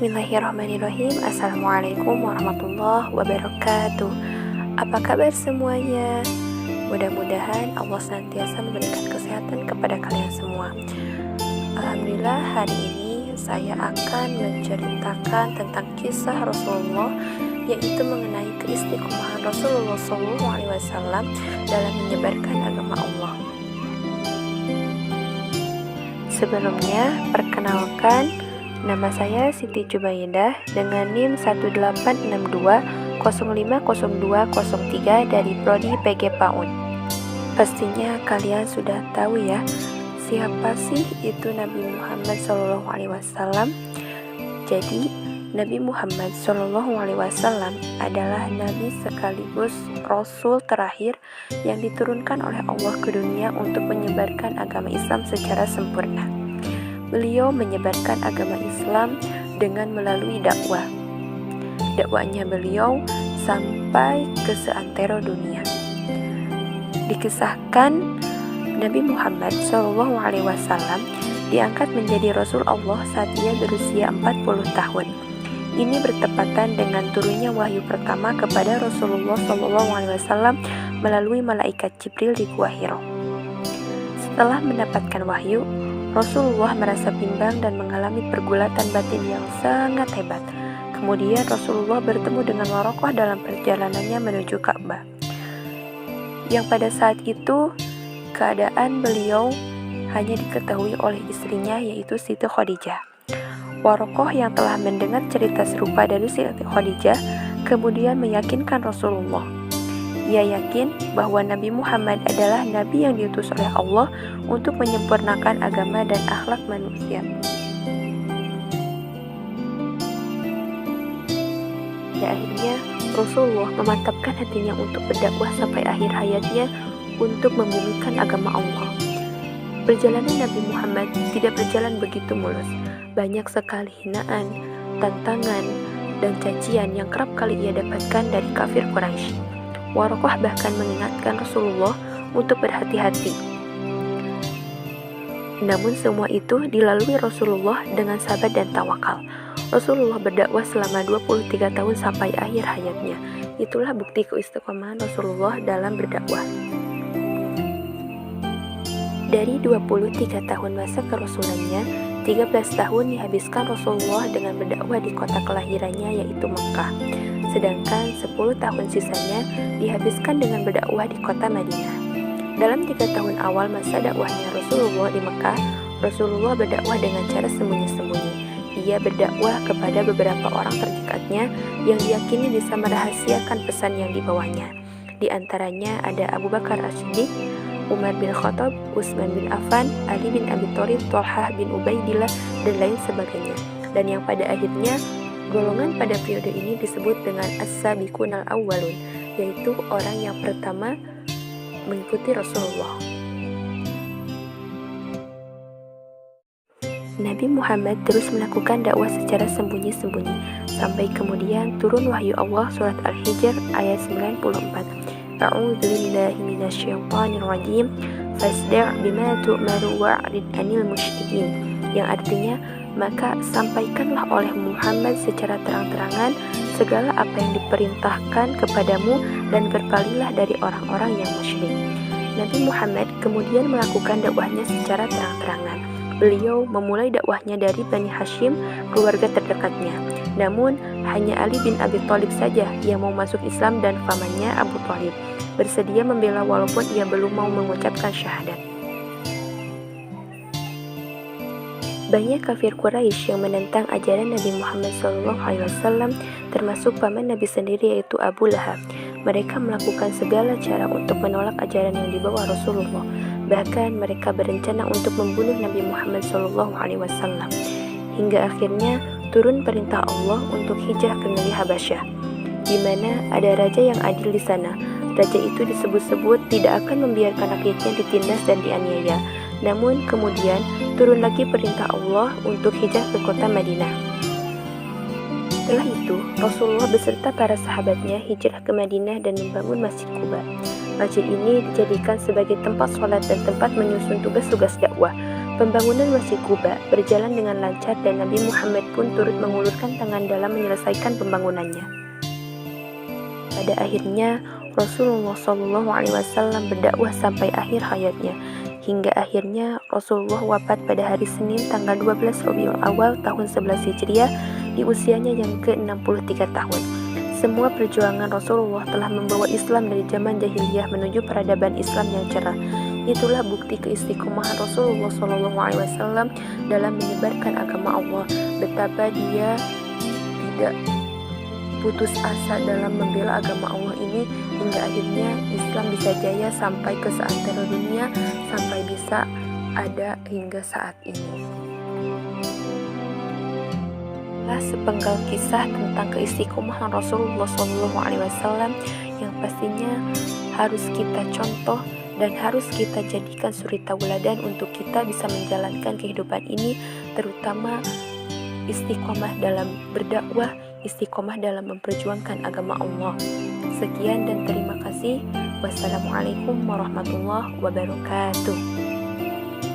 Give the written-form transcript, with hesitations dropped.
Bismillahirrahmanirrahim. Assalamualaikum warahmatullahi wabarakatuh. Apa kabar semuanya? Mudah-mudahan Allah senantiasa memberikan kesehatan kepada kalian semua. Alhamdulillah, hari ini saya akan menceritakan tentang kisah Rasulullah, yaitu mengenai keistiqomahan Rasulullah SAW dalam menyebarkan agama Allah. Sebelumnya, perkenalkan, nama saya Siti Jubaidah dengan NIM 1862050203 dari Prodi PG PAUD. Pastinya kalian sudah tahu ya, siapa sih itu Nabi Muhammad SAW? Jadi, Nabi Muhammad SAW adalah Nabi sekaligus Rasul terakhir yang diturunkan oleh Allah ke dunia untuk menyebarkan agama Islam secara sempurna. Beliau menyebarkan agama Islam dengan melalui dakwah. Dakwahnya beliau sampai ke seantero dunia. Dikisahkan Nabi Muhammad SAW diangkat menjadi Rasul Allah saat ia berusia 40 tahun. Ini bertepatan dengan turunnya wahyu pertama kepada Rasulullah SAW melalui malaikat Jibril di Gua Hiro. Setelah mendapatkan wahyu, Rasulullah merasa bimbang dan mengalami pergulatan batin yang sangat hebat. Kemudian Rasulullah bertemu dengan Warokoh dalam perjalanannya menuju Ka'bah, yang pada saat itu keadaan beliau hanya diketahui oleh istrinya, yaitu Siti Khadijah. Warokoh yang telah mendengar cerita serupa dari Siti Khadijah kemudian meyakinkan Rasulullah. Ia yakin bahwa Nabi Muhammad adalah Nabi yang diutus oleh Allah untuk menyempurnakan agama dan akhlak manusia. Akhirnya Rasulullah memantapkan hatinya untuk berdakwah sampai akhir hayatnya untuk membumikan agama Allah. Perjalanan Nabi Muhammad tidak berjalan begitu mulus. Banyak sekali hinaan, tantangan, dan cacian yang kerap kali ia dapatkan dari kafir Quraisy. Warokoh bahkan mengingatkan Rasulullah untuk berhati-hati. Namun semua itu dilalui Rasulullah dengan sabar dan tawakal. Rasulullah berdakwah selama 23 tahun sampai akhir hayatnya. Itulah bukti keistiqomahan Rasulullah dalam berdakwah. Dari 23 tahun masa kerasulannya, 13 tahun dihabiskan Rasulullah dengan berdakwah di kota kelahirannya, yaitu Mekah. Sedangkan 10 tahun sisanya dihabiskan dengan berdakwah di kota Madinah. Dalam 3 tahun awal masa dakwahnya Rasulullah di Mekah, Rasulullah berdakwah dengan cara sembunyi-sembunyi. Ia berdakwah kepada beberapa orang terdekatnya yang diyakini bisa merahasiakan pesan yang dibawanya. Di antaranya ada Abu Bakar As-Siddiq, Umar bin Khattab, Utsman bin Affan, Ali bin Abi Thalib, Thalhah bin Ubaidillah, dan lain sebagainya. Dan yang pada akhirnya golongan pada periode ini disebut dengan As-Sabiqunal Awwalun, yaitu orang yang pertama mengikuti Rasulullah. Nabi Muhammad terus melakukan dakwah secara sembunyi-sembunyi sampai kemudian turun wahyu Allah surat Al-Hijr ayat 94. A'udzu billahi minasyaitonir rajim. Fasda' bima tu'maru wa'rid 'anil musyrikin, yang artinya maka sampaikanlah oleh Muhammad secara terang-terangan segala apa yang diperintahkan kepadamu dan berpalinglah dari orang-orang yang musyrik. Nabi Muhammad kemudian melakukan dakwahnya secara terang-terangan. Beliau memulai dakwahnya dari Bani Hashim, keluarga terdekatnya. Namun hanya Ali bin Abi Thalib saja yang mau masuk Islam dan pamannya Abu Thalib bersedia membela walaupun ia belum mau mengucapkan syahadat. Banyak kafir Quraisy yang menentang ajaran Nabi Muhammad SAW, termasuk paman Nabi sendiri, yaitu Abu Lahab. Mereka melakukan segala cara untuk menolak ajaran yang dibawa Rasulullah. Bahkan mereka berencana untuk membunuh Nabi Muhammad SAW. Hingga akhirnya turun perintah Allah untuk hijrah ke negeri Habasyah, di mana ada raja yang adil di sana. Raja itu disebut-sebut tidak akan membiarkan rakyatnya ditindas dan dianiaya. Namun kemudian turun lagi perintah Allah untuk hijrah ke kota Madinah. Setelah itu, Rasulullah beserta para sahabatnya hijrah ke Madinah dan membangun Masjid Quba. Masjid ini dijadikan sebagai tempat sholat dan tempat menyusun tugas-tugas dakwah. Pembangunan Masjid Quba berjalan dengan lancar dan Nabi Muhammad pun turut mengulurkan tangan dalam menyelesaikan pembangunannya. Pada akhirnya, Rasulullah SAW berdakwah sampai akhir hayatnya, hingga akhirnya Rasulullah wafat pada hari Senin tanggal 12 Rabiul Awal tahun 11 Hijriah di usianya yang ke-63 tahun. Semua perjuangan Rasulullah telah membawa Islam dari zaman jahiliyah menuju peradaban Islam yang cerah. Itulah bukti keistiqomahan Rasulullah SAW dalam menyebarkan agama Allah. Betapa dia tidak putus asa dalam membela agama Allah ini, hingga akhirnya Islam bisa jaya sampai ke seantero dunia, sampai bisa ada hingga saat ini. Sepenggal kisah tentang keistiqomahan Rasulullah SAW yang pastinya harus kita contoh dan harus kita jadikan suri tauladan untuk kita bisa menjalankan kehidupan ini, terutama istiqomah dalam berdakwah, istiqomah dalam memperjuangkan agama Allah. Sekian dan terima kasih. Wassalamualaikum warahmatullahi wabarakatuh.